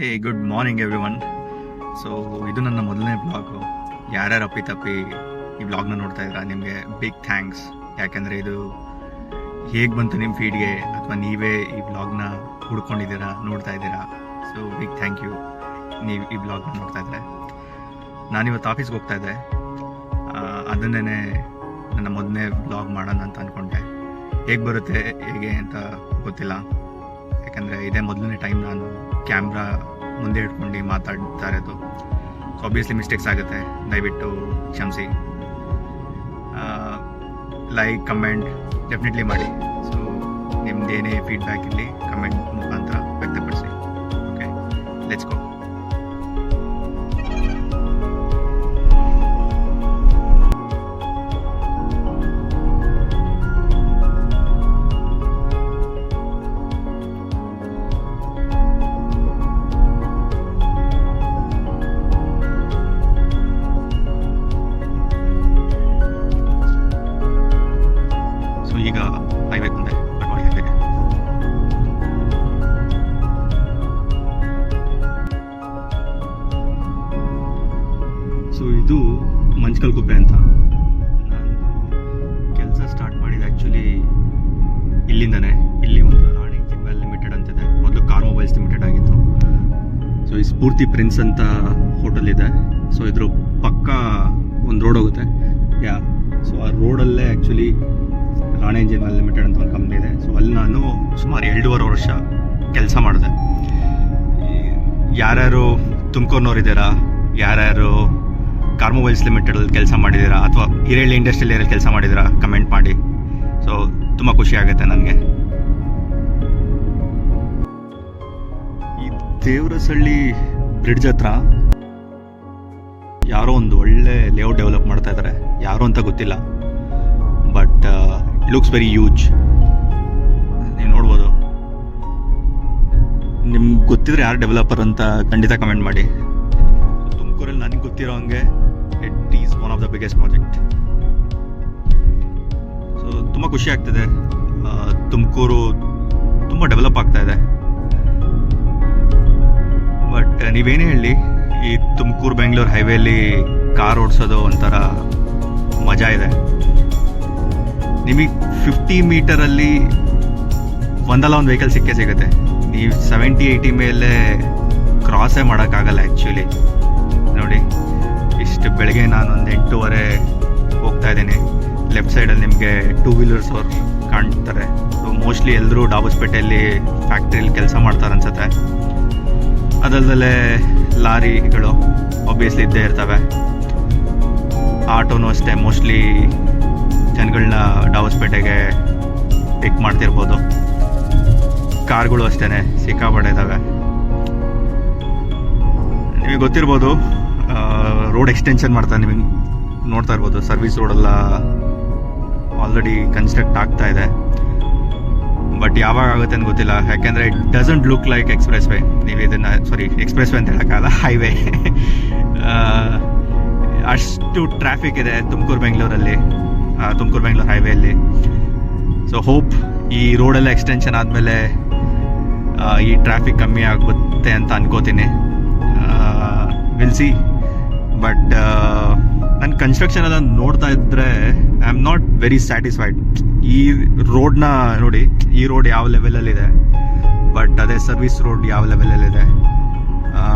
ಹೇ good morning everyone. So ಇದು ನನ್ನ ಮೊದಲನೇ ಬ್ಲಾಗು. ಯಾರ್ಯಾರು ಅಪ್ಪಿತಪ್ಪಿ ಈ ಬ್ಲಾಗ್ನ ನೋಡ್ತಾ ಇದ್ದೀರಾ ನಿಮಗೆ ಬಿಗ್ ಥ್ಯಾಂಕ್ಸ್. ಯಾಕೆಂದರೆ ಇದು ಹೇಗೆ ಬಂತು ನಿಮ್ಮ ಫೀಡ್ಗೆ ಅಥವಾ ನೀವೇ ಈ ಬ್ಲಾಗ್ನ ಹುಡ್ಕೊಂಡಿದ್ದೀರಾ ನೋಡ್ತಾ ಇದ್ದೀರಾ. ಸೊ ಬಿಗ್ ಥ್ಯಾಂಕ್ ಯು ನೀವು ಈ ಬ್ಲಾಗ್ನ ನೋಡ್ತಾ ಇದ್ದರೆ. ನಾನಿವತ್ತು ಆಫೀಸ್ಗೆ ಹೋಗ್ತಾ ಇದ್ದೆ. ಅದನ್ನೇ ನನ್ನ ಮೊದಲನೇ ಬ್ಲಾಗ್ ಮಾಡೋಣ ಅಂತ ಅಂದ್ಕೊಂಡೆ. ಹೇಗೆ ಬರುತ್ತೆ ಹೇಗೆ ಅಂತ ಗೊತ್ತಿಲ್ಲ, ಯಾಕಂದರೆ ಇದೇ ಮೊದಲನೇ ಟೈಮ್ ನಾನು ಕ್ಯಾಮ್ರಾ ಮುಂದೆ ಇಟ್ಕೊಂಡು ಮಾತಾಡ್ತಾ ಇರೋದು. ಸೊ ಆಬ್ವಿಯಸ್ಲಿ ಮಿಸ್ಟೇಕ್ಸ್ ಆಗುತ್ತೆ, ದಯವಿಟ್ಟು ಕ್ಷಮಿಸಿ. ಲೈಕ್ ಕಮೆಂಟ್ ಡೆಫಿನೆಟ್ಲಿ ಮಾಡಿ. ಸೊ ನಿಮ್ದೇನೇ ಫೀಡ್ಬ್ಯಾಕ್ ಇರಲಿ ಕಮೆಂಟ್ ಮುಖಾಂತರ ವ್ಯಕ್ತಪಡಿಸಿ. Okay, let's go. ಈಗ ಹೈವೇ ಬಂದೆ, ಬಟ್ವಾಡಿ ಹೈವೇ. ಸೊ ಇದು ಮಂಚ್ಕಲ್ ಕುಪ್ಪೆ ಅಂತ. ನಾನು ಕೆಲಸ ಸ್ಟಾರ್ಟ್ ಮಾಡಿದ ಆ್ಯಕ್ಚುಲಿ ಇಲ್ಲಿಂದನೇ. ಇಲ್ಲಿ ಒಂದು ರಾಣಿ ಜಿಮ್ಮೆಲ್ ಲಿಮಿಟೆಡ್ ಅಂತಿದೆ, ಮೊದಲು ಕಾರ್ ಮೊಬೈಲ್ಸ್ ಲಿಮಿಟೆಡ್ ಆಗಿತ್ತು. ಸೊ ಈ ಸ್ಫೂರ್ತಿ ಪ್ರಿನ್ಸ್ ಅಂತ ಹೋಟೆಲ್ ಇದೆ. ಸೊ ಇದ್ರ ಪಕ್ಕ ಒಂದು ರೋಡ್ ಹೋಗುತ್ತೆ. ಸೊ ಆ ರೋಡಲ್ಲೇ ಆ್ಯಕ್ಚುಲಿ ರಾಣಿ ಇಂಜಿನಿಯರ್ ಲಿಮಿಟೆಡ್ ಅಂತ ಒಂದು ಕಂಪ್ನಿ ಇದೆ. ಸೊ ಅಲ್ಲಿ ನಾನು ಸುಮಾರು 2.5 ವರ್ಷ ಕೆಲಸ ಮಾಡಿದೆ. ಯಾರ್ಯಾರು ತುಮಕೂರಿನವ್ರಿದ್ದೀರಾ, ಯಾರ್ಯಾರು ಕಾರ್ ಮೊಬೈಲ್ಸ್ ಲಿಮಿಟೆಡಲ್ಲಿ ಕೆಲಸ ಮಾಡಿದ್ದೀರಾ ಅಥವಾ ಹಿರೇಹಳ್ಳಿ ಇಂಡಸ್ಟ್ರಿಯಲ್ ಏರಿಯಲ್ಲಿ ಕೆಲಸ ಮಾಡಿದ್ದೀರಾ ಕಮೆಂಟ್ ಮಾಡಿ. ಸೊ ತುಂಬ ಖುಷಿ ಆಗುತ್ತೆ ನನಗೆ. ಈ ದೇವರಸಳ್ಳಿ ಬ್ರಿಡ್ಜ್ ಹತ್ರ ಯಾರೋ ಒಂದು ಒಳ್ಳೆ ಲೇಔಟ್ ಡೆವಲಪ್ ಮಾಡ್ತಾ ಇದ್ದಾರೆ. ಯಾರು ಅಂತ ಗೊತ್ತಿಲ್ಲ, ಬಟ್ ಲುಕ್ಸ್ ವೆರಿ ಯೂಜ್. ನೀವು ನೋಡ್ಬೋದು. ನಿಮ್ಗೆ ಗೊತ್ತಿದ್ರೆ ಯಾರು ಡೆವಲಪರ್ ಅಂತ ಖಂಡಿತ ಕಮೆಂಟ್ ಮಾಡಿ. ತುಮಕೂರಲ್ಲಿ ನನಗೆ ಗೊತ್ತಿರೋ ಹಂಗೆ it is one of the biggest project. So ತುಂಬ ಖುಷಿ ಆಗ್ತಿದೆ. ತುಮಕೂರು ತುಂಬ ಡೆವಲಪ್ ಆಗ್ತಾ ಇದೆ. ಬಟ್ ನೀವೇನೇ ಹೇಳಿ, ಈ ತುಮಕೂರು ಬೆಂಗಳೂರು ಹೈವೇಲಿ ಕಾರ್ ಓಡಿಸೋದು ಒಂಥರ ಮಜಾ ಇದೆ. ನಿಮಗೆ 50 ಮೀಟರಲ್ಲಿ ಒಂದಲ್ಲ ಒಂದು ವೆಹಿಕಲ್ ಸಿಗುತ್ತೆ. ನೀವು 70-80 ಮೇಲೆ ಕ್ರಾಸೇ ಮಾಡೋಕ್ಕಾಗಲ್ಲ ಆ್ಯಕ್ಚುಲಿ. ನೋಡಿ, ಇಷ್ಟು ಬೆಳಗ್ಗೆ ನಾನೊಂದು 8:30 ಹೋಗ್ತಾ ಇದ್ದೀನಿ. ಲೆಫ್ಟ್ ಸೈಡಲ್ಲಿ ನಿಮಗೆ 2 ವೀಲರ್ಸ್ ಅವ್ರು ಕಾಣ್ತಾರೆ. ಸೊ ಮೋಸ್ಟ್ಲಿ ಎಲ್ಲರೂ ಡಾಬಸ್ಪೇಟೆಯಲ್ಲಿ ಫ್ಯಾಕ್ಟ್ರಿಯಲ್ಲಿ ಕೆಲಸ ಮಾಡ್ತಾರೆ ಅನ್ಸುತ್ತೆ. ಅದಲ್ಲದೆ ಲಾರಿಗಳು ಆಬ್ವಿಯಸ್ಲಿ ಇದ್ದೇ ಇರ್ತವೆ. ಆಟೋನು ಅಷ್ಟೇ, ಮೋಸ್ಟ್ಲಿ ಜನಗಳನ್ನ ಡಾಬಸ್ಪೇಟೆಗೆ ಪಿಕ್ ಮಾಡ್ತಿರ್ಬೋದು. ಕಾರ್ಗಳು ಅಷ್ಟೇ ಸಿಕ್ಕಾಪಟ್ಟೆ ಇದ್ದಾವೆ. ನಿಮಗೆ ಗೊತ್ತಿರ್ಬೋದು, ರೋಡ್ ಎಕ್ಸ್ಟೆನ್ಷನ್ ಮಾಡ್ತಾರೆ. ನಿಮಗೆ ನೋಡ್ತಾ ಇರ್ಬೋದು, ಸರ್ವಿಸ್ ರೋಡೆಲ್ಲ ಆಲ್ರೆಡಿ ಕನ್ಸ್ಟ್ರಕ್ಟ್ ಆಗ್ತಾ ಇದೆ. ಬಟ್ ಯಾವಾಗ ಆಗುತ್ತೆ ಅಂತ ಗೊತ್ತಿಲ್ಲ, ಯಾಕೆಂದರೆ it doesn't look like express way. ನೀವು ಇದನ್ನು ಎಕ್ಸ್ಪ್ರೆಸ್ ವೇ ಅಂತ ಹೇಳೋಕ್ಕಾಗಲ್ಲ, ಹೈವೇ. ಅಷ್ಟು ಟ್ರಾಫಿಕ್ ಇದೆ ತುಮಕೂರು ಬೆಂಗಳೂರಲ್ಲಿ, ತುಮಕೂರು ಬೆಂಗಳೂರು ಹೈವೇಯಲ್ಲಿ. ಸೊ ಹೋಪ್ ಈ ರೋಡೆಲ್ಲ ಎಕ್ಸ್ಟೆನ್ಷನ್ ಆದಮೇಲೆ ಈ ಟ್ರಾಫಿಕ್ ಕಮ್ಮಿ ಆಗುತ್ತೆ ಅಂತ ಅನ್ಕೋತೀನಿ. Will see. ಬಟ್ ನನ್ನ ಕನ್ಸ್ಟ್ರಕ್ಷನ್ ಎಲ್ಲ ನೋಡ್ತಾ ಇದ್ದರೆ I am not very satisfied. ಈ ರೋಡ್ನ ನೋಡಿ, ಈ ರೋಡ್ ಯಾವ ಲೆವೆಲಲ್ಲಿದೆ, ಬಟ್ ಅದೇ ಸರ್ವಿಸ್ ರೋಡ್ ಯಾವ ಲೆವೆಲಲ್ಲಿದೆ.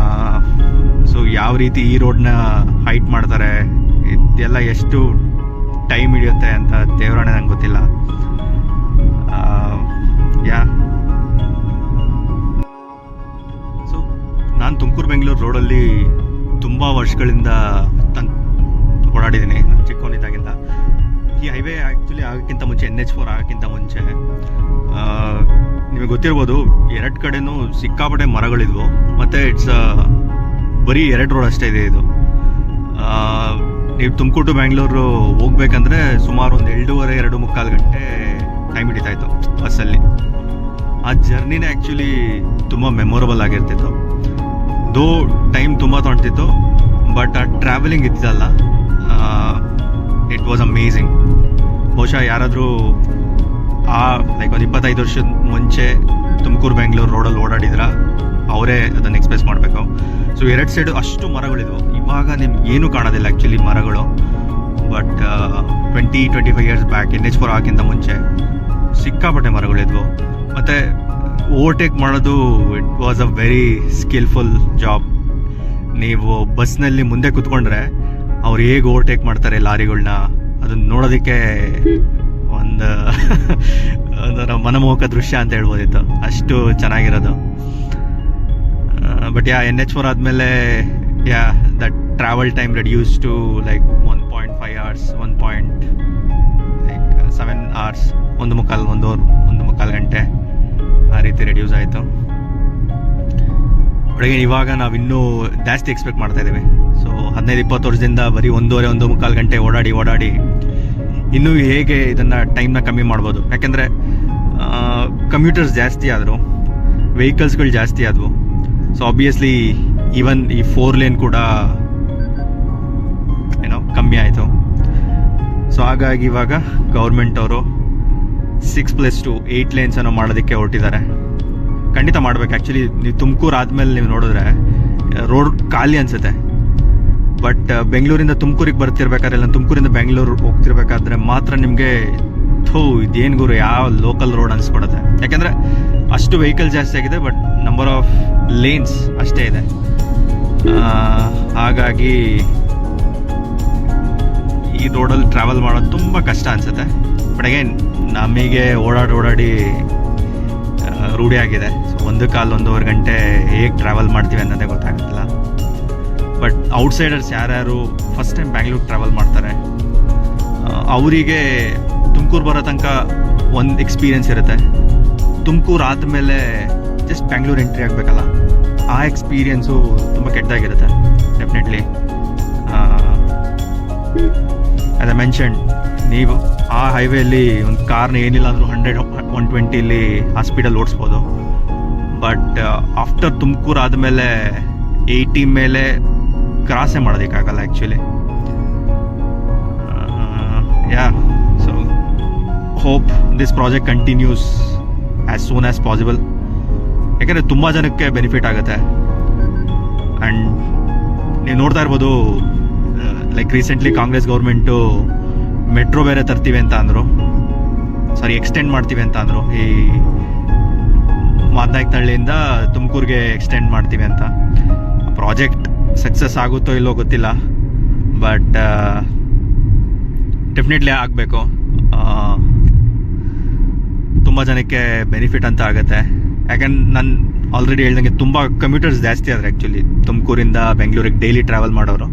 ಸೊ ಯಾವ ರೀತಿ ಈ ರೋಡ್ನ ಹೈಟ್ ಮಾಡ್ತಾರೆ, ಇದೆಲ್ಲ ಎಷ್ಟು ಟೈಮ್ ಹಿಡಿಯುತ್ತೆ ಅಂತ ದೇವರಾಣೆ ನಂಗೆ ಗೊತ್ತಿಲ್ಲ. ಸೊ ನಾನು ತುಮಕೂರು ಬೆಂಗಳೂರು ರೋಡಲ್ಲಿ ತುಂಬ ವರ್ಷಗಳಿಂದ ಓಡಾಡಿದ್ದೀನಿ, ನಾನು ಚಿಕ್ಕವನಿದ್ದಾಗಿಂದ. ಈ ಹೈವೇ ಆ್ಯಕ್ಚುಲಿ ಆಗೋಕ್ಕಿಂತ ಮುಂಚೆ NH4 ಆಗೋಕ್ಕಿಂತ ಮುಂಚೆ ನಿಮಗೆ ಗೊತ್ತಿರ್ಬೋದು, 2 ಕಡೆನೂ ಸಿಕ್ಕಾಪಟ್ಟೆ ಮರಗಳಿದ್ವು. ಮತ್ತು ಇಟ್ಸ್ ಬರೀ 2 ರೋಡ್ ಅಷ್ಟೇ ಇದೆ ಇದು. ನೀವು ತುಮಕೂರು ಟು ಬ್ಯಾಂಗ್ಳೂರು ಹೋಗ್ಬೇಕಂದ್ರೆ ಸುಮಾರು ಒಂದು 2.5-2.75 ಗಂಟೆ ಟೈಮ್ ಹಿಡಿತಾಯಿತ್ತು ಬಸ್ಸಲ್ಲಿ. ಆ ಜರ್ನಿನೇ ಆ್ಯಕ್ಚುಲಿ ತುಂಬ ಮೆಮೊರಬಲ್ ಆಗಿರ್ತಿತ್ತು. ದೋ ಟೈಮ್ ತುಂಬ ತೊಗೊಳ್ತಿತ್ತು, ಬಟ್ ಆ ಟ್ರಾವೆಲಿಂಗ್ ಇದ್ದಲ್ಲ, ಇಟ್ ವಾಸ್ ಅಮೇಝಿಂಗ್. ಬಹುಶಃ ಯಾರಾದರೂ ಲೈಕ್ ಒಂದು 25 ವರ್ಷದ ಮುಂಚೆ ತುಮಕೂರು ಬೆಂಗಳೂರು ರೋಡಲ್ಲಿ ಓಡಾಡಿದ್ರ ಅವರೇ ಅದನ್ನು ಎಕ್ಸ್ಪ್ರೆಸ್ ಮಾಡಬೇಕು. ಸೊ 2 ಸೈಡು ಅಷ್ಟು ಮರಗಳಿದ್ವು. ಇವಾಗ ನಿಮ್ಗೆ ಏನೂ ಕಾಣೋದಿಲ್ಲ ಆ್ಯಕ್ಚುಲಿ ಮರಗಳು. ಬಟ್ 20-25 ಇಯರ್ಸ್ ಬ್ಯಾಕ್ NH4 ಆಗಿಂತ ಮುಂಚೆ ಸಿಕ್ಕಾಪಟ್ಟೆ ಮರಗಳಿದ್ವು. ಮತ್ತು ಓವರ್ಟೇಕ್ ಮಾಡೋದು it was a very skilful job. ನೀವು ಬಸ್ನಲ್ಲಿ ಮುಂದೆ ಕೂತ್ಕೊಂಡ್ರೆ ಅವ್ರು ಹೇಗೆ ಓವರ್ಟೇಕ್ ಮಾಡ್ತಾರೆ ಲಾರಿಗಳನ್ನ, ಅದನ್ನ ನೋಡೋದಕ್ಕೆ ಒಂಥರ ಮನಮೋಹಕ ದೃಶ್ಯ ಅಂತ ಹೇಳ್ಬೋದಿತ್ತು, ಅಷ್ಟು ಚೆನ್ನಾಗಿರೋದು. ಬಟ್ NH4 ಆದಮೇಲೆ that travel time reduce to like 1.5 hours, 1.7 hours, 1.5 ಗಂಟೆ ಆ ರೀತಿ ರೆಡ್ಯೂಸ್ ಆಯಿತು. ಬೆಳಗ್ಗೆ ಇವಾಗ ನಾವು ಇನ್ನೂ ಜಾಸ್ತಿ ಎಕ್ಸ್ಪೆಕ್ಟ್ ಮಾಡ್ತಾ ಇದ್ದೀವಿ. ಸೊ 15-20 ವರ್ಷದಿಂದ ಬರೀ 1.5 ಗಂಟೆ ಓಡಾಡಿ ಇನ್ನೂ ಹೇಗೆ ಇದನ್ನು ಟೈಮ್ನ ಕಮ್ಮಿ ಮಾಡ್ಬೋದು. ಯಾಕೆಂದರೆ ಕಮ್ಯೂಟರ್ಸ್ ಜಾಸ್ತಿ ಆದರು, ವೆಹಿಕಲ್ಸ್ಗಳು ಜಾಸ್ತಿ ಆದವು. ಸೊ ಆಬ್ವಿಯಸ್ಲಿ ಈವನ್ ಈ 4 ಲೇನ್ ಕೂಡ ಕಮ್ಮಿ ಆಯಿತು. ಸೊ ಹಾಗಾಗಿ ಇವಾಗ ಗೌರ್ಮೆಂಟ್ ಅವರು 6+2 8 ಲೇನ್ಸ್ ಅನ್ನೋ ಮಾಡೋದಕ್ಕೆ ಹೊರಟಿದ್ದಾರೆ. ಖಂಡಿತ ಮಾಡ್ಬೇಕು. ಆ್ಯಕ್ಚುಲಿ ನೀವು ತುಮಕೂರು ಆದಮೇಲೆ ನೀವು ನೋಡಿದ್ರೆ ರೋಡ್ ಖಾಲಿ ಅನಿಸುತ್ತೆ. ಬಟ್ ಬೆಂಗಳೂರಿಂದ ತುಮಕೂರಿಗೆ ಬರ್ತಿರ್ಬೇಕಾದ್ರೆ, ಇಲ್ಲ ತುಮಕೂರಿಂದ ಬೆಂಗಳೂರು ಹೋಗ್ತಿರ್ಬೇಕಾದ್ರೆ ಮಾತ್ರ ನಿಮಗೆ ಇದೇನು ಗುರು ಯಾವ ಲೋಕಲ್ ರೋಡ್ ಅನಿಸ್ಕೊಡುತ್ತೆ. ಯಾಕೆಂದರೆ ಅಷ್ಟು ವೆಹಿಕಲ್ ಜಾಸ್ತಿ ಆಗಿದೆ, ಬಟ್ ನಂಬರ್ ಆಫ್ ಲೇನ್ಸ್ ಅಷ್ಟೇ ಇದೆ. ಹಾಗಾಗಿ ಈ ರೋಡಲ್ಲಿ ಟ್ರಾವೆಲ್ ಮಾಡೋದು ತುಂಬ ಕಷ್ಟ ಅನಿಸುತ್ತೆ. ಬಟ್ ಅಗೇನ್ ನಮಗೆ ಓಡಾಡಿ ರೂಢಿ ಆಗಿದೆ. ಸೊ 1.5-1.5 ಗಂಟೆ ಹೇಗೆ ಟ್ರಾವೆಲ್ ಮಾಡ್ತೀವಿ ಅನ್ನೋದೇ ಗೊತ್ತಾಗ್ತಿಲ್ಲ. ಬಟ್ ಔಟ್ಸೈಡರ್ಸ್ ಯಾರ್ಯಾರು ಫಸ್ಟ್ ಟೈಮ್ ಬ್ಯಾಂಗ್ಳೂರು ಟ್ರಾವೆಲ್ ಮಾಡ್ತಾರೆ, ಅವರಿಗೆ ತುಮಕೂರು ಬರೋ ತನಕ ಒಂದು ಎಕ್ಸ್ಪೀರಿಯೆನ್ಸ್ ಇರುತ್ತೆ. ತುಮಕೂರು ಆದಮೇಲೆ ಜಸ್ಟ್ ಬ್ಯಾಂಗ್ಳೂರು ಎಂಟ್ರಿ ಆಗಬೇಕಲ್ಲ, ಆ ಎಕ್ಸ್ಪೀರಿಯೆನ್ಸು ತುಂಬ ಕೆಟ್ಟದಾಗಿರುತ್ತೆ ಡೆಫಿನೆಟ್ಲಿ. ಆ್ಯಸ್ ಐ ಮೆನ್ಷನ್, ನೀವು ಆ ಹೈವೇಲಿ ಒಂದು ಕಾರ್ನ ಏನಿಲ್ಲ ಅಂದರೂ 100-120 ಆ ಸ್ಪೀಡಲ್ಲಿ ಓಡಿಸ್ಬೋದು. ಬಟ್ ಆಫ್ಟರ್ ತುಮಕೂರು ಆದಮೇಲೆ 80 ಮೇಲೆ ಕ್ರಾಸೇ ಮಾಡೋದಕ್ಕಾಗಲ್ಲ actually. So hope this project continues as soon as possible. ಯಾಕೆಂದರೆ ತುಂಬ ಜನಕ್ಕೆ ಬೆನಿಫಿಟ್ ಆಗುತ್ತೆ. ಆ್ಯಂಡ್ ನೀವು ನೋಡ್ತಾ ಇರ್ಬೋದು, like recently Congress government metro ಬೇರೆ ತರ್ತೀವಿ ಅಂತ ಅಂದರು, ಎಕ್ಸ್ಟೆಂಡ್ ಮಾಡ್ತೀವಿ ಅಂತ ಅಂದರು. ಈ ಮಾದನಾಯಕನಹಳ್ಳಿಯಿಂದ ತುಮಕೂರಿಗೆ ಎಕ್ಸ್ಟೆಂಡ್ ಮಾಡ್ತೀವಿ ಅಂತ. ಪ್ರಾಜೆಕ್ಟ್ ಸಕ್ಸಸ್ ಆಗುತ್ತೋ ಇಲ್ಲೋ ಗೊತ್ತಿಲ್ಲ, ಬಟ್ ಡೆಫಿನೆಟ್ಲಿ ಆಗಬೇಕು. ತುಂಬ ಜನಕ್ಕೆ ಬೆನಿಫಿಟ್ ಅಂತ ಆಗುತ್ತೆ. ಯಾಕಂದ್ರೆ ನಾನು ಆಲ್ರೆಡಿ ಹೇಳ್ದಂಗೆ ತುಂಬ ಕಮ್ಯೂಟರ್ಸ್ ಜಾಸ್ತಿ ಆದರೆ ಆ್ಯಕ್ಚುಲಿ ತುಮಕೂರಿಂದ ಬೆಂಗಳೂರಿಗೆ ಡೈಲಿ ಟ್ರಾವೆಲ್ ಮಾಡೋರು.